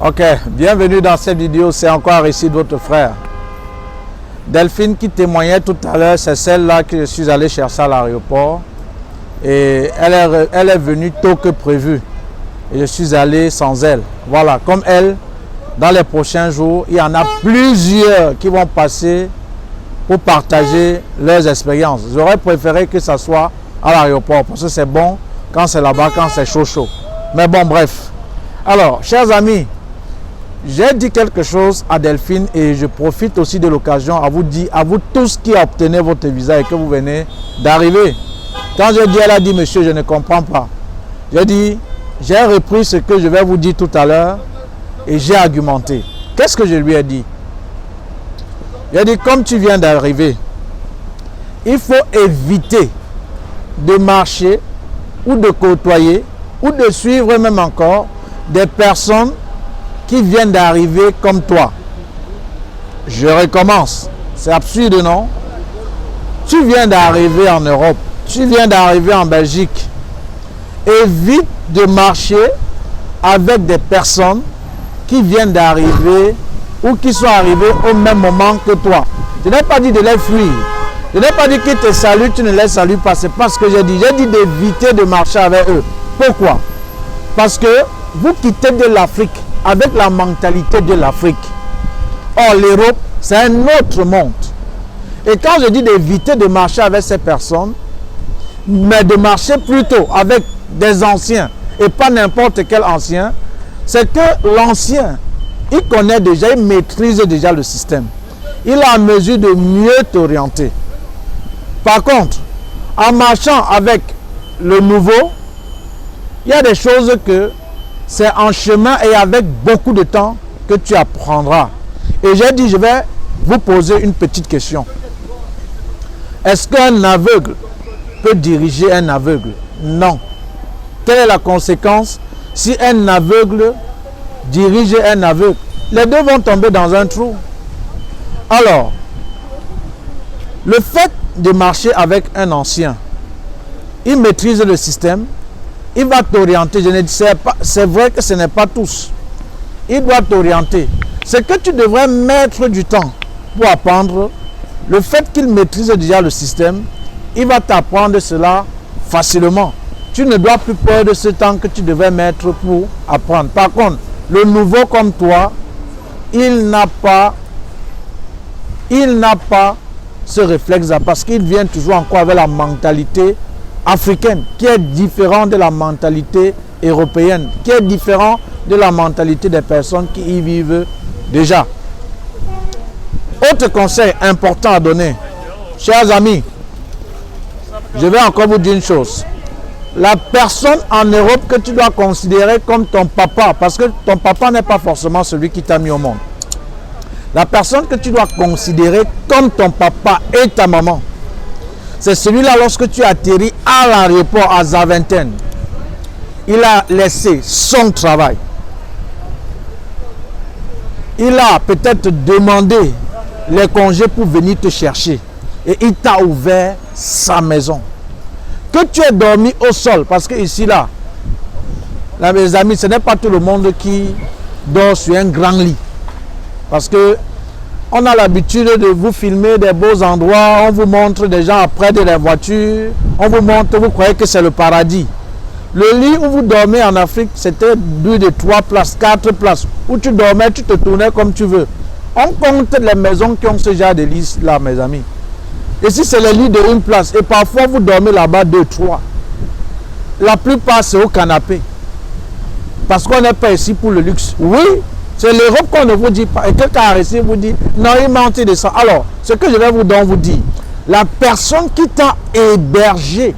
Ok, bienvenue dans cette vidéo, c'est encore un récit de votre frère. Delphine qui témoignait tout à l'heure, c'est celle-là que je suis allé chercher à l'aéroport. Et elle est venue tôt que prévu. Et je suis allé sans elle. Voilà, comme elle, dans les prochains jours, il y en a plusieurs qui vont passer pour partager leurs expériences. J'aurais préféré que ça soit à l'aéroport parce que c'est bon quand c'est là-bas, quand c'est chaud. Mais bon, bref. Alors, chers amis, j'ai dit quelque chose à Delphine et je profite aussi de l'occasion à vous dire, à vous tous qui obtenez votre visa et que vous venez d'arriver. Quand j'ai dit, elle a dit, monsieur, je ne comprends pas. J'ai dit, j'ai repris ce que je vais vous dire tout à l'heure et j'ai argumenté. Qu'est-ce que je lui ai dit? J'ai dit, comme tu viens d'arriver, il faut éviter de marcher ou de côtoyer ou de suivre même encore des personnes qui viennent d'arriver comme toi. Je recommence. C'est absurde, non? Tu viens d'arriver en Europe. Tu viens d'arriver en Belgique. Évite de marcher avec des personnes qui viennent d'arriver ou qui sont arrivées au même moment que toi. Je n'ai pas dit de les fuir. Je n'ai pas dit qu'ils te saluent, tu ne les salues pas. C'est pas ce que j'ai dit. J'ai dit d'éviter de marcher avec eux. Pourquoi? Parce que vous quittez de l'Afrique avec la mentalité de l'Afrique. Or, l'Europe, c'est un autre monde. Et quand je dis d'éviter de marcher avec ces personnes, mais de marcher plutôt avec des anciens, et pas n'importe quel ancien, c'est que l'ancien, il connaît déjà, il maîtrise déjà le système. Il est en mesure de mieux t'orienter. Par contre, en marchant avec le nouveau, il y a des choses que c'est en chemin et avec beaucoup de temps que tu apprendras. Et j'ai dit, je vais vous poser une petite question. Est-ce qu'un aveugle peut diriger un aveugle? Non. Quelle est la conséquence si un aveugle dirige un aveugle? Les deux vont tomber dans un trou. Alors, le fait de marcher avec un ancien, il maîtrise le système, il va t'orienter. Je ne dis pas, c'est vrai que ce n'est pas tous. Il doit t'orienter. C'est que tu devrais mettre du temps pour apprendre. Le fait qu'il maîtrise déjà le système, il va t'apprendre cela facilement. Tu ne dois plus peur de ce temps que tu devrais mettre pour apprendre. Par contre, le nouveau comme toi, il n'a pas ce réflexe-là parce qu'il vient toujours encore avec la mentalité africaine qui est différente de la mentalité européenne, qui est différente de la mentalité des personnes qui y vivent déjà. Autre conseil important à donner, chers amis, je vais encore vous dire une chose. La personne en Europe que tu dois considérer comme ton papa, parce que ton papa n'est pas forcément celui qui t'a mis au monde. La personne que tu dois considérer comme ton papa et ta maman, c'est celui-là lorsque tu atterris à l'aéroport à Zaventem. Il a laissé son travail. Il a peut-être demandé les congés pour venir te chercher. Et il t'a ouvert sa maison. Que tu aies dormi au sol, parce que ici, là, mes amis, ce n'est pas tout le monde qui dort sur un grand lit. Parce que on a l'habitude de vous filmer des beaux endroits, on vous montre des gens près de la voiture, on vous montre, vous croyez que c'est le paradis. Le lit où vous dormez en Afrique, c'était de 3 places, 4 places, où tu dormais, tu te tournais comme tu veux. On compte les maisons qui ont ce genre de lits là, mes amis. Ici, c'est les lits de 1 place, et parfois vous dormez là-bas 2, 3. La plupart, c'est au canapé. Parce qu'on n'est pas ici pour le luxe. Oui, c'est l'Europe qu'on ne vous dit pas. Et quelqu'un a réussi vous dit, non, il menti de ça. Alors, ce que je vais vous dire, la personne qui t'a hébergé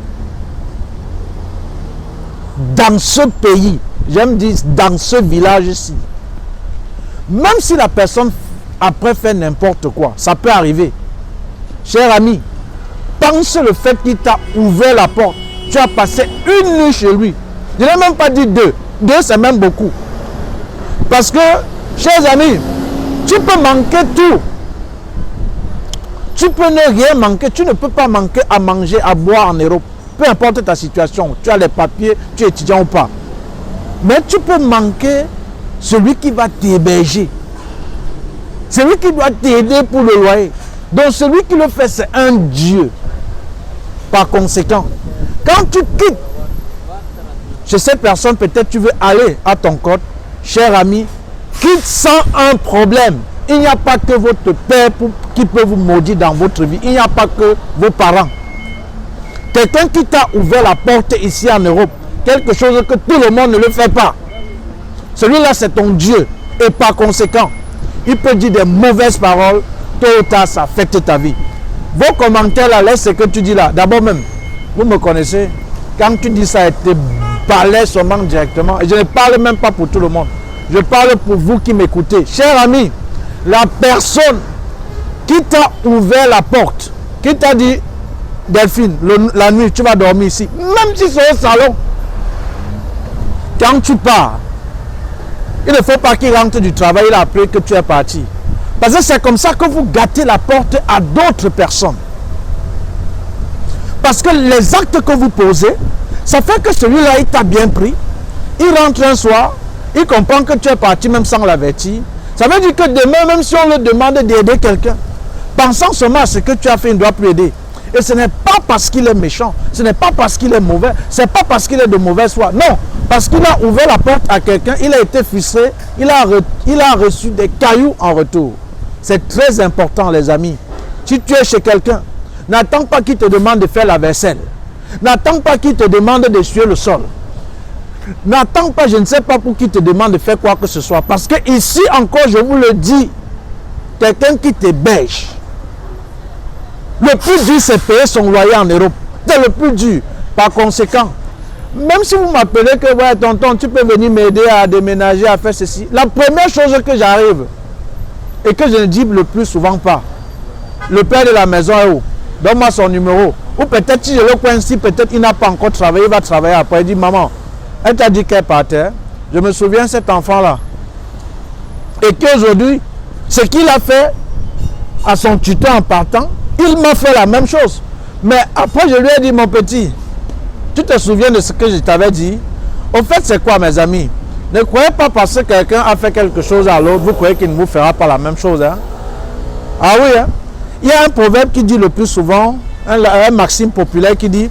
dans ce pays, j'aime dire dans ce village ici, même si la personne après fait n'importe quoi, ça peut arriver. Cher ami, pense le fait qu'il t'a ouvert la porte. Tu as passé une nuit chez lui. Je n'ai même pas dit 2. 2, c'est même beaucoup. Parce que, chers amis, tu peux manquer tout. Tu peux ne rien manquer. Tu ne peux pas manquer à manger, à boire en Europe. Peu importe ta situation. Tu as les papiers, tu es étudiant ou pas. Mais tu peux manquer celui qui va t'héberger, celui qui doit t'aider pour le loyer. Donc celui qui le fait, c'est un Dieu. Par conséquent, quand tu quittes chez cette personne, peut-être tu veux aller à ton compte, cher ami, quitte sans un problème. Il n'y a pas que votre père qui peut vous maudire dans votre vie. Il n'y a pas que vos parents. Quelqu'un qui t'a ouvert la porte ici en Europe, quelque chose que tout le monde ne le fait pas. Celui-là, c'est ton Dieu. Et par conséquent, il peut dire des mauvaises paroles, tôt ou tard, ça affecte ta vie. Vos commentaires là, laisse ce que tu dis là. D'abord même, vous me connaissez, quand tu dis ça, tu balais seulement directement. Et je ne parle même pas pour tout le monde. Je parle pour vous qui m'écoutez. Cher ami, la personne qui t'a ouvert la porte, qui t'a dit, Delphine, la nuit, tu vas dormir ici, même si c'est au salon, quand tu pars, il ne faut pas qu'il rentre du travail, il a appris que tu es parti. Parce que c'est comme ça que vous gâtez la porte à d'autres personnes. Parce que les actes que vous posez, ça fait que celui-là, il t'a bien pris. Il rentre un soir, il comprend que tu es parti même sans l'avertir. Ça veut dire que demain, même si on le demande d'aider quelqu'un, pensant seulement à ce que tu as fait, il ne doit plus aider. Et ce n'est pas parce qu'il est méchant, ce n'est pas parce qu'il est mauvais, ce n'est pas parce qu'il est de mauvaise foi. Non, parce qu'il a ouvert la porte à quelqu'un, il a été frustré, il a reçu des cailloux en retour. C'est très important, les amis. Si tu es chez quelqu'un, n'attends pas qu'il te demande de faire la vaisselle. N'attends pas qu'il te demande d'essuyer le sol. N'attends pas, je ne sais pas pour qui te demande de faire quoi que ce soit. Parce que ici encore, je vous le dis, quelqu'un qui t'héberge, le plus dur, c'est payer son loyer en Europe. C'est le plus dur. Par conséquent, même si vous m'appelez que, ouais, tonton, tu peux venir m'aider à déménager, à faire ceci. La première chose que j'arrive, et que je ne dis le plus souvent pas, le père de la maison est où? Donne-moi son numéro. Ou peut-être si je le coince, peut-être il n'a pas encore travaillé, il va travailler après. Il dit, maman, elle t'a dit qu'elle partait. Je me souviens de cet enfant-là. Et qu'aujourd'hui, ce qu'il a fait à son tuteur en partant, il m'a fait la même chose. Mais après, je lui ai dit, mon petit, tu te souviens de ce que je t'avais dit? Au fait, c'est quoi, mes amis? Ne croyez pas parce que quelqu'un a fait quelque chose à l'autre, vous croyez qu'il ne vous fera pas la même chose. Hein? Ah oui, hein? Il y a un proverbe qui dit le plus souvent, un maxime populaire qui dit,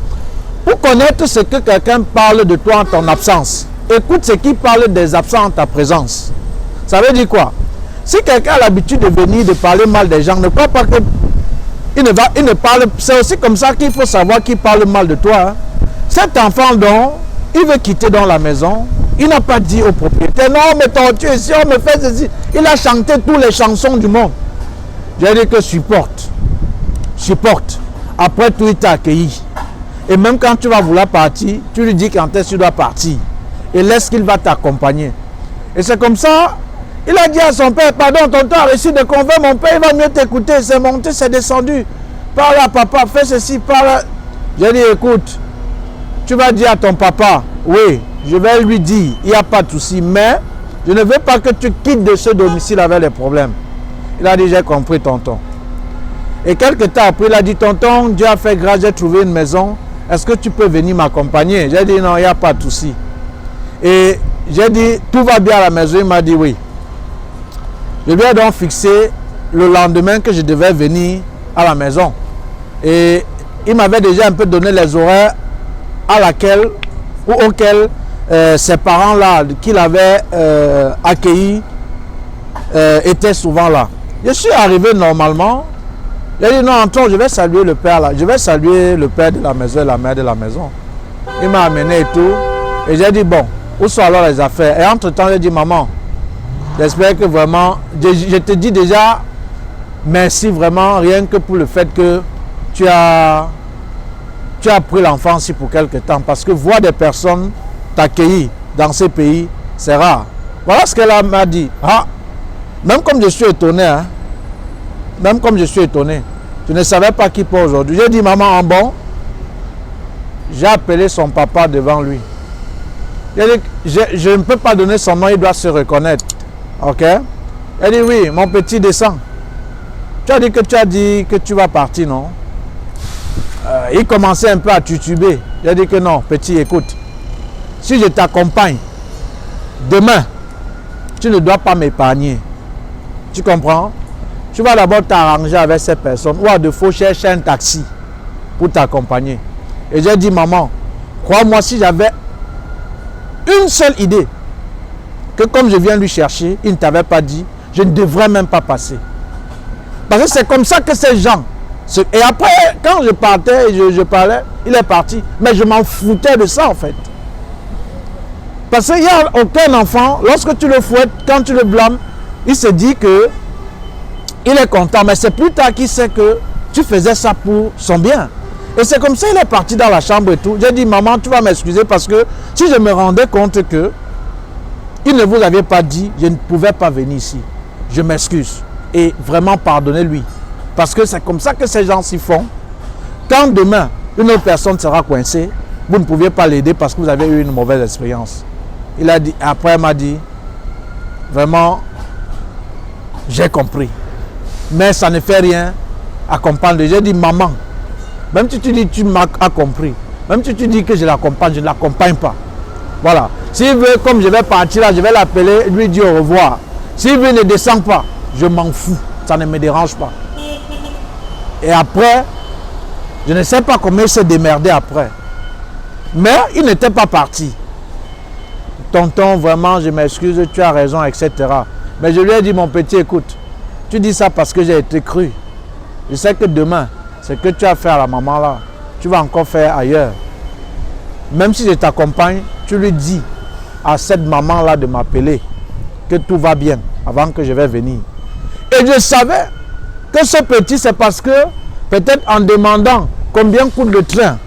pour connaître ce que quelqu'un parle de toi en ton absence, écoute ce qu'il parle des absents en ta présence. Ça veut dire quoi? Si quelqu'un a l'habitude de venir, de parler mal des gens, ne crois pas que il ne parle. C'est aussi comme ça qu'il faut savoir qu'il parle mal de toi. Hein? Cet enfant, donc, il veut quitter dans la maison. Il n'a pas dit au propriétaire, non, mais tu es ici, on me fait ceci. Il a chanté toutes les chansons du monde. J'ai dit que supporte. Supporte. Après tout, il t'a accueilli. Et même quand tu vas vouloir partir, tu lui dis quand est-ce que tu dois partir. Et laisse qu'il va t'accompagner. Et c'est comme ça, il a dit à son père, pardon, tonton a réussi de convaincre mon père, il va mieux t'écouter. C'est monté, c'est descendu. Parle à papa, fais ceci, parle. J'ai dit, écoute, tu vas dire à ton papa, oui, je vais lui dire, il n'y a pas de souci, mais je ne veux pas que tu quittes de ce domicile avec des problèmes. Il a dit, j'ai compris, tonton. Et quelques temps après, il a dit, tonton, Dieu a fait grâce, j'ai trouvé une maison. Est-ce que tu peux venir m'accompagner? J'ai dit, non, il n'y a pas de souci. Et j'ai dit, tout va bien à la maison. Il m'a dit, oui. Je lui ai donc fixé le lendemain que je devais venir à la maison. Et il m'avait déjà un peu donné les horaires à laquelle ou auxquels ses parents-là, qu'il avait accueillis, étaient souvent là. Je suis arrivé normalement. J'ai dit, non, Antoine, je vais saluer le père là. Je vais saluer le père de la maison et la mère de la maison. Il m'a amené et tout. Et j'ai dit, bon, où sont alors les affaires? Et entre-temps, j'ai dit, maman, j'espère que vraiment, je te dis déjà merci vraiment, rien que pour le fait que tu as pris l'enfant ici pour quelque temps. Parce que voir des personnes t'accueillir dans ces pays, c'est rare. Voilà ce qu'elle m'a dit. Ah, même comme je suis étonné, hein. Même comme je suis étonné, je ne savais pas qui peut aujourd'hui. J'ai dit, maman, en bon, j'ai appelé son papa devant lui. J'ai dit, je ne peux pas donner son nom, il doit se reconnaître. Ok? Elle dit, oui, mon petit, descend. Tu as dit que tu vas partir, non? Il commençait un peu à tutuber. J'ai dit que non, petit, écoute. Si je t'accompagne, demain, tu ne dois pas m'épargner. Tu comprends? Tu vas d'abord t'arranger avec ces personnes ou à défaut chercher un taxi pour t'accompagner. Et j'ai dit, maman, crois-moi, si j'avais une seule idée, que comme je viens lui chercher, il ne t'avait pas dit, je ne devrais même pas passer. Parce que c'est comme ça que ces gens... Et après, quand je partais et je parlais, il est parti. Mais je m'en foutais de ça, en fait. Parce qu'il n'y a aucun enfant, lorsque tu le fouettes, quand tu le blâmes, il se dit que il est content. Mais c'est plus tard qu'il sait que tu faisais ça pour son bien. Et c'est comme ça qu'il est parti dans la chambre et tout. J'ai dit, maman, tu vas m'excuser parce que si je me rendais compte que il ne vous avait pas dit, je ne pouvais pas venir ici. Je m'excuse. Et vraiment, pardonnez-lui. Parce que c'est comme ça que ces gens s'y font. Quand demain, une autre personne sera coincée, vous ne pouviez pas l'aider parce que vous avez eu une mauvaise expérience. Il a dit, après il m'a dit, vraiment, j'ai compris. Mais ça ne fait rien à comprendre. J'ai dit, maman, même si tu dis tu m'as compris, même si tu dis que je l'accompagne, je ne l'accompagne pas. Voilà. S'il veut, comme je vais partir là, je vais l'appeler, lui dire au revoir. S'il veut, ne descend pas, je m'en fous. Ça ne me dérange pas. Et après, je ne sais pas comment il s'est démerdé après. Mais il n'était pas parti. Tonton, vraiment, je m'excuse, tu as raison, etc. Mais je lui ai dit, mon petit, écoute, tu dis ça parce que j'ai été cru. Je sais que demain, ce que tu as fait à la maman là, tu vas encore faire ailleurs. Même si je t'accompagne, tu lui dis à cette maman là de m'appeler que tout va bien avant que je vais venir. Et je savais que ce petit, c'est parce que peut-être en demandant combien coûte le train,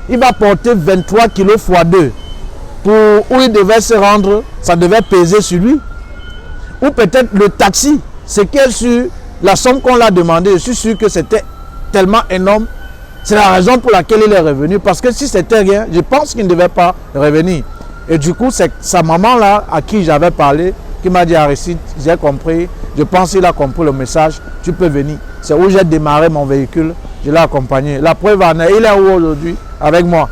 il va porter 23 kilos x 2. Pour où il devait se rendre, ça devait peser sur lui. Ou peut-être le taxi, c'est qu'elle sur la somme qu'on l'a demandé, je suis sûr que c'était tellement énorme. C'est la raison pour laquelle il est revenu. Parce que si c'était rien, je pense qu'il ne devait pas revenir. Et du coup, c'est sa maman là, à qui j'avais parlé, qui m'a dit, Aristide, j'ai compris, je pense qu'il a compris le message, tu peux venir. C'est où j'ai démarré mon véhicule, je l'ai accompagné. La preuve en est, il est où aujourd'hui avec moi?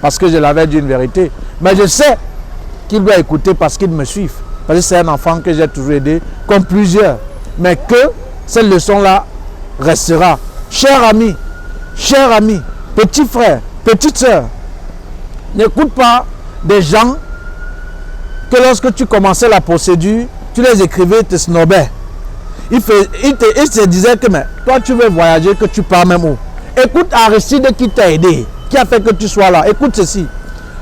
Parce que je l'avais dit une vérité. Mais je sais qu'il doit écouter parce qu'il me suit. Parce que c'est un enfant que j'ai toujours aidé, comme plusieurs. Mais que cette leçon-là restera. Cher ami, petit frère, petite soeur, n'écoute pas des gens que lorsque tu commençais la procédure, tu les écrivais, te snobais. Il se disait que mais, toi tu veux voyager, que tu pars même où? Écoute Aristide qui t'a aidé, qui a fait que tu sois là. Écoute ceci.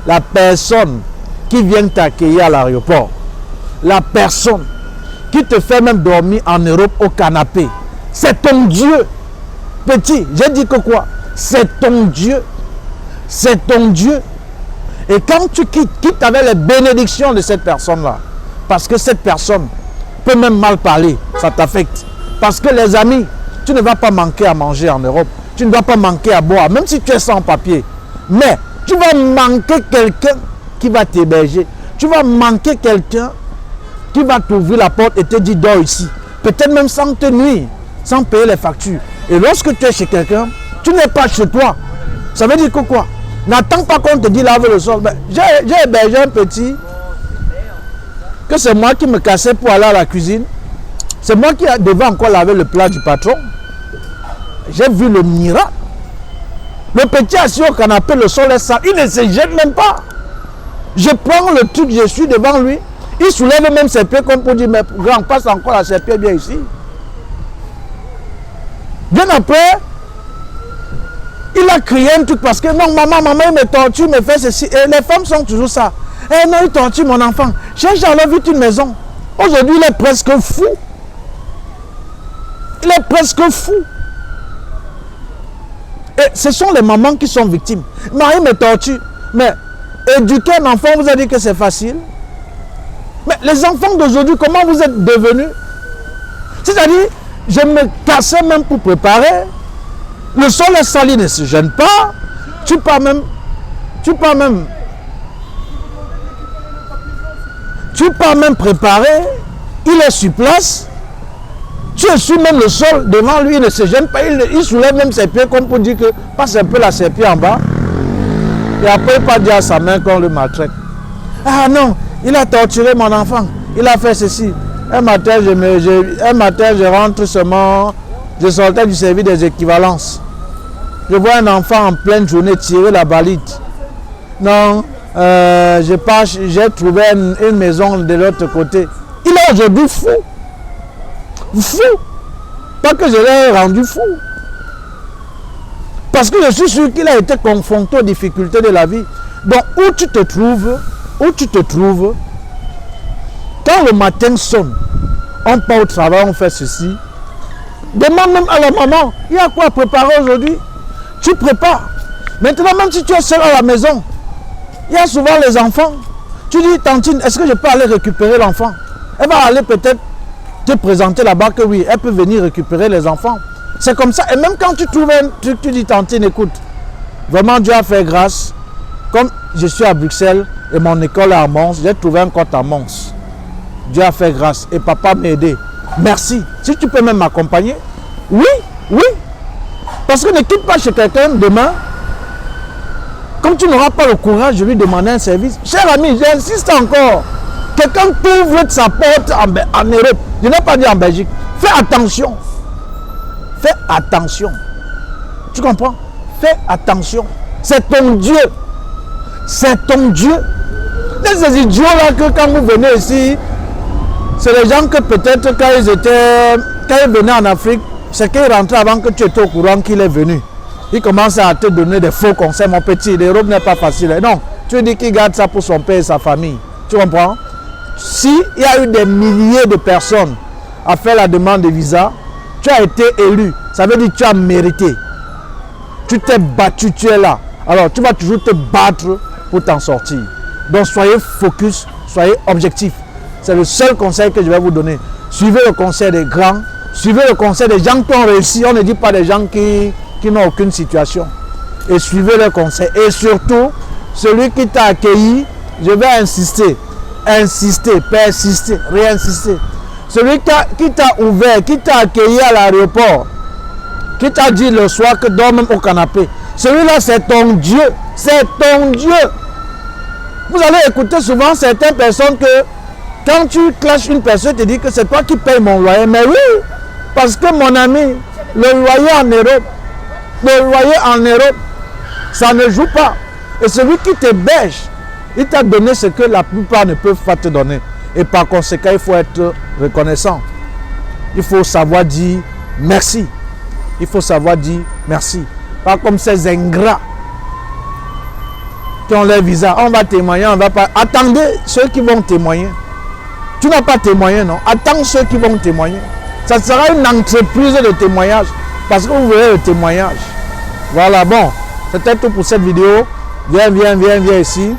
La personne qui vient t'accueillir à l'aéroport, la personne qui te fait même dormir en Europe au canapé, c'est ton Dieu. Petit, j'ai dit que quoi? C'est ton Dieu. C'est ton Dieu. Et quand tu quittes avec les bénédictions de cette personne-là, parce que cette personne peut même mal parler, ça t'affecte. Parce que les amis, tu ne vas pas manquer à manger en Europe. Tu ne dois pas manquer à boire, même si tu es sans papier. Mais tu vas manquer quelqu'un qui va t'héberger. Tu vas manquer quelqu'un qui va t'ouvrir la porte et te dire dors ici. Peut-être même sans te nuire, sans payer les factures. Et lorsque tu es chez quelqu'un, tu n'es pas chez toi. Ça veut dire que quoi? N'attends pas qu'on te dise lave le sol. J'ai hébergé un petit que c'est moi qui me cassais pour aller à la cuisine. C'est moi qui devais encore laver le plat du patron. J'ai vu le miracle. Le petit assis au canapé, le sol est sale. Il ne se jette même pas. Je prends le truc, je suis devant lui. Il soulève même ses pieds comme pour dire, mais grand, passe encore à ses pieds bien ici. Bien après, il a crié un truc parce que non, maman, il me torture, il me fait ceci. Et les femmes sont toujours ça. Eh non, il torture mon enfant. J'ai jamais vu une maison. Aujourd'hui, il est presque fou. Il est presque fou. Et ce sont les mamans qui sont victimes. Marie me torture. Mais éduquer un enfant, vous avez dit que c'est facile. Mais les enfants d'aujourd'hui, comment vous êtes devenus? C'est-à-dire, je me cassais même pour préparer. Le sol est sali, ne se gêne pas. Tu pars même préparer. Il est sur place. Tu essuies même le sol devant lui, il ne se gêne pas. Il soulève même ses pieds comme pour dire que passe un peu là, ses pieds en bas. Et après, il pas dire à sa main qu'on le maltraite. Ah non, il a torturé mon enfant. il a fait ceci. Un matin, je rentre seulement, je sortais du service des équivalences. Je vois un enfant en pleine journée tirer la balite. Non, j'ai trouvé une maison de l'autre côté. Il est aujourd'hui fou. Fou. Pas que je l'ai rendu fou. Parce que je suis sûr qu'il a été confronté aux difficultés de la vie. Donc, où tu te trouves, quand le matin sonne, on part au travail, on fait ceci. Demande même à la maman, il y a quoi à préparer aujourd'hui? Tu prépares. Maintenant, même si tu es seul à la maison, il y a souvent les enfants. Tu dis, tantine, est-ce que je peux aller récupérer l'enfant? Elle va aller peut-être te présenter là-bas que oui, elle peut venir récupérer les enfants. C'est comme ça. Et même quand tu trouves un truc, tu dis, tantine, écoute, vraiment Dieu a fait grâce. Comme je suis à Bruxelles et mon école est à Mons, j'ai trouvé un compte à Mons. Dieu a fait grâce et papa m'a aidé. Merci. Si tu peux même m'accompagner. Oui, oui. Parce que ne quitte pas chez quelqu'un demain. Comme tu n'auras pas le courage de lui demander un service. Cher ami, j'insiste encore. Quelqu'un t'ouvre sa porte en Europe. Je n'ai pas dit en Belgique. Fais attention. Fais attention. Tu comprends? Fais attention. C'est ton Dieu. C'est ton Dieu. Ces idiots-là que quand vous venez ici, c'est les gens que peut-être quand ils venaient en Afrique, c'est qu'ils rentraient avant que tu étais au courant qu'il est venu. Ils commencent à te donner des faux conseils. Mon petit, l'Europe n'est pas facile. Non, tu dis qu'il garde ça pour son père et sa famille. Tu comprends? S'il y a eu des milliers de personnes à faire la demande de visa, tu as été élu. Ça veut dire que tu as mérité. Tu t'es battu, tu es là. Alors tu vas toujours te battre pour t'en sortir. Donc soyez focus, soyez objectif. C'est le seul conseil que je vais vous donner. Suivez le conseil des grands, suivez le conseil des gens qui ont réussi. On ne dit pas des gens qui n'ont aucune situation. Et suivez le conseil. Et surtout, celui qui t'a accueilli, je vais insister, persister, réinsister. Celui qui t'a ouvert, qui t'a accueilli à l'aéroport, qui t'a dit le soir que dors même au canapé. Celui-là, c'est ton Dieu. C'est ton Dieu. Vous allez écouter souvent certaines personnes que quand tu clashes une personne, te dit que c'est toi qui payes mon loyer. Mais oui, parce que mon ami, le loyer en Europe, ça ne joue pas. Et celui qui te bêche, il t'a donné ce que la plupart ne peuvent pas te donner. Et par conséquent, il faut être reconnaissant. Il faut savoir dire merci. Il faut savoir dire merci. Pas comme ces ingrats qui ont leur visa. On va témoigner, on va pas. Attendez ceux qui vont témoigner. Tu n'as pas témoigné, non? Attends ceux qui vont témoigner. Ça sera une entreprise de témoignage. Parce que vous verrez le témoignage. Voilà, bon. C'était tout pour cette vidéo. Viens ici.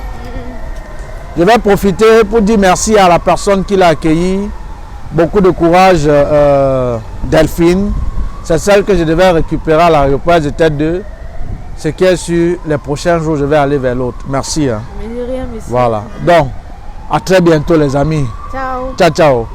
Je vais profiter pour dire merci à la personne qui l'a accueilli. Beaucoup de courage, Delphine. C'est celle que je devais récupérer à l'aéroport. J'étais deux. Ce qui est sûr, les prochains jours, je vais aller vers l'autre. Merci. Hein. Mais de rien, monsieur. Voilà. Donc, à très bientôt, les amis. Ciao. Ciao, ciao.